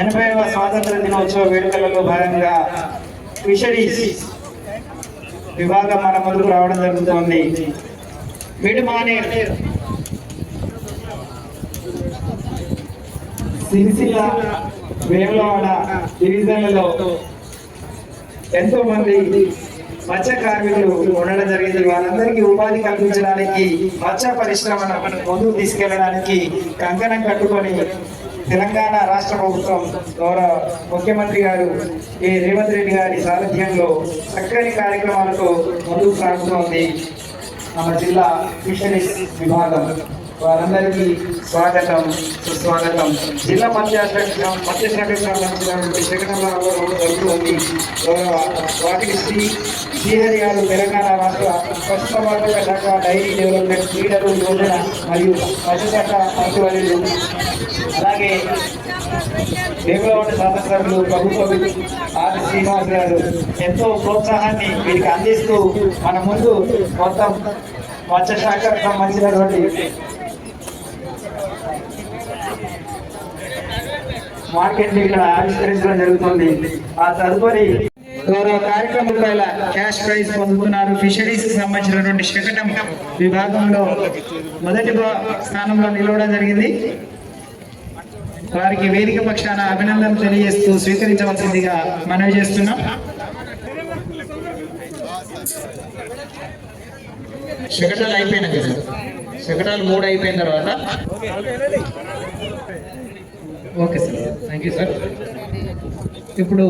80వ స్వాతంత్ర దినోత్సవ వేడుకలలో భాగంగా ఫిషరీస్ విభాగం మన ముందుకు రావడం జరుగుతోంది. మిడ్మానేర్, సిరిసిల్ల, వేములవాడ డివిజన్లలో ఎంతో మంది మత్స్య కార్మికులు ఉండడం జరిగింది. వారందరికీ ఉపాధి కల్పించడానికి మత్స్య పరిశ్రమను ముందుకు తీసుకెళ్లడానికి కంకణం కట్టుకొని తెలంగాణ రాష్ట్ర ప్రభుత్వం గౌరవ ముఖ్యమంత్రి గారు రేవంత్ రెడ్డి గారి సారథ్యంలో చక్కని కార్యక్రమాలతో ముందుకు సాగుతోంది మన జిల్లా ఫిషరీస్ విభాగం. వారందరికీ స్వాగతం, సుస్వాగతం. జిల్లా మత్స్యశాఖ జరుగుతుంది. వాటికి శ్రీహరి గారు తెలంగాణ రాష్ట్ర పశుసంవర్ధక శాఖ, డైరీ డెవలప్మెంట్, క్రీడలు, యోజన మరియు మత్స్యశాఖ మంత్రివర్యులు, అలాగే వేములవాడ శాసనసభ్యులు ప్రభుత్వ ఆర్ శ్రీనివాస్ గారు ఎంతో ప్రోత్సాహాన్ని వీరికి అందిస్తూ మన ముందు మొత్తం మత్స్యశాఖకు సంబంధించినటువంటి మార్కెట్ ఇక్కడ ఆవిష్కరించడం జరుగుతుంది. ఆ తదుపరి గౌరవ కార్యక్రమాల క్యాష్ ప్రైజ్ పొందుతున్నారు. ఫిషరీస్ కి సంబంధించినటువంటి శకటం విభాగంలో మొదటి స్థానంలో నిలవడం జరిగింది. వారికి వేదిక పక్షాన అభినందనలు తెలియజేస్తూ స్వీకరించవలసిందిగా మనవి చేస్తున్నాం. శకటాలు అయిపోయినాయి కదా, శకటాలు 3 అయిపోయిన తర్వాత okay sir, thank you sir. ఇప్పుడు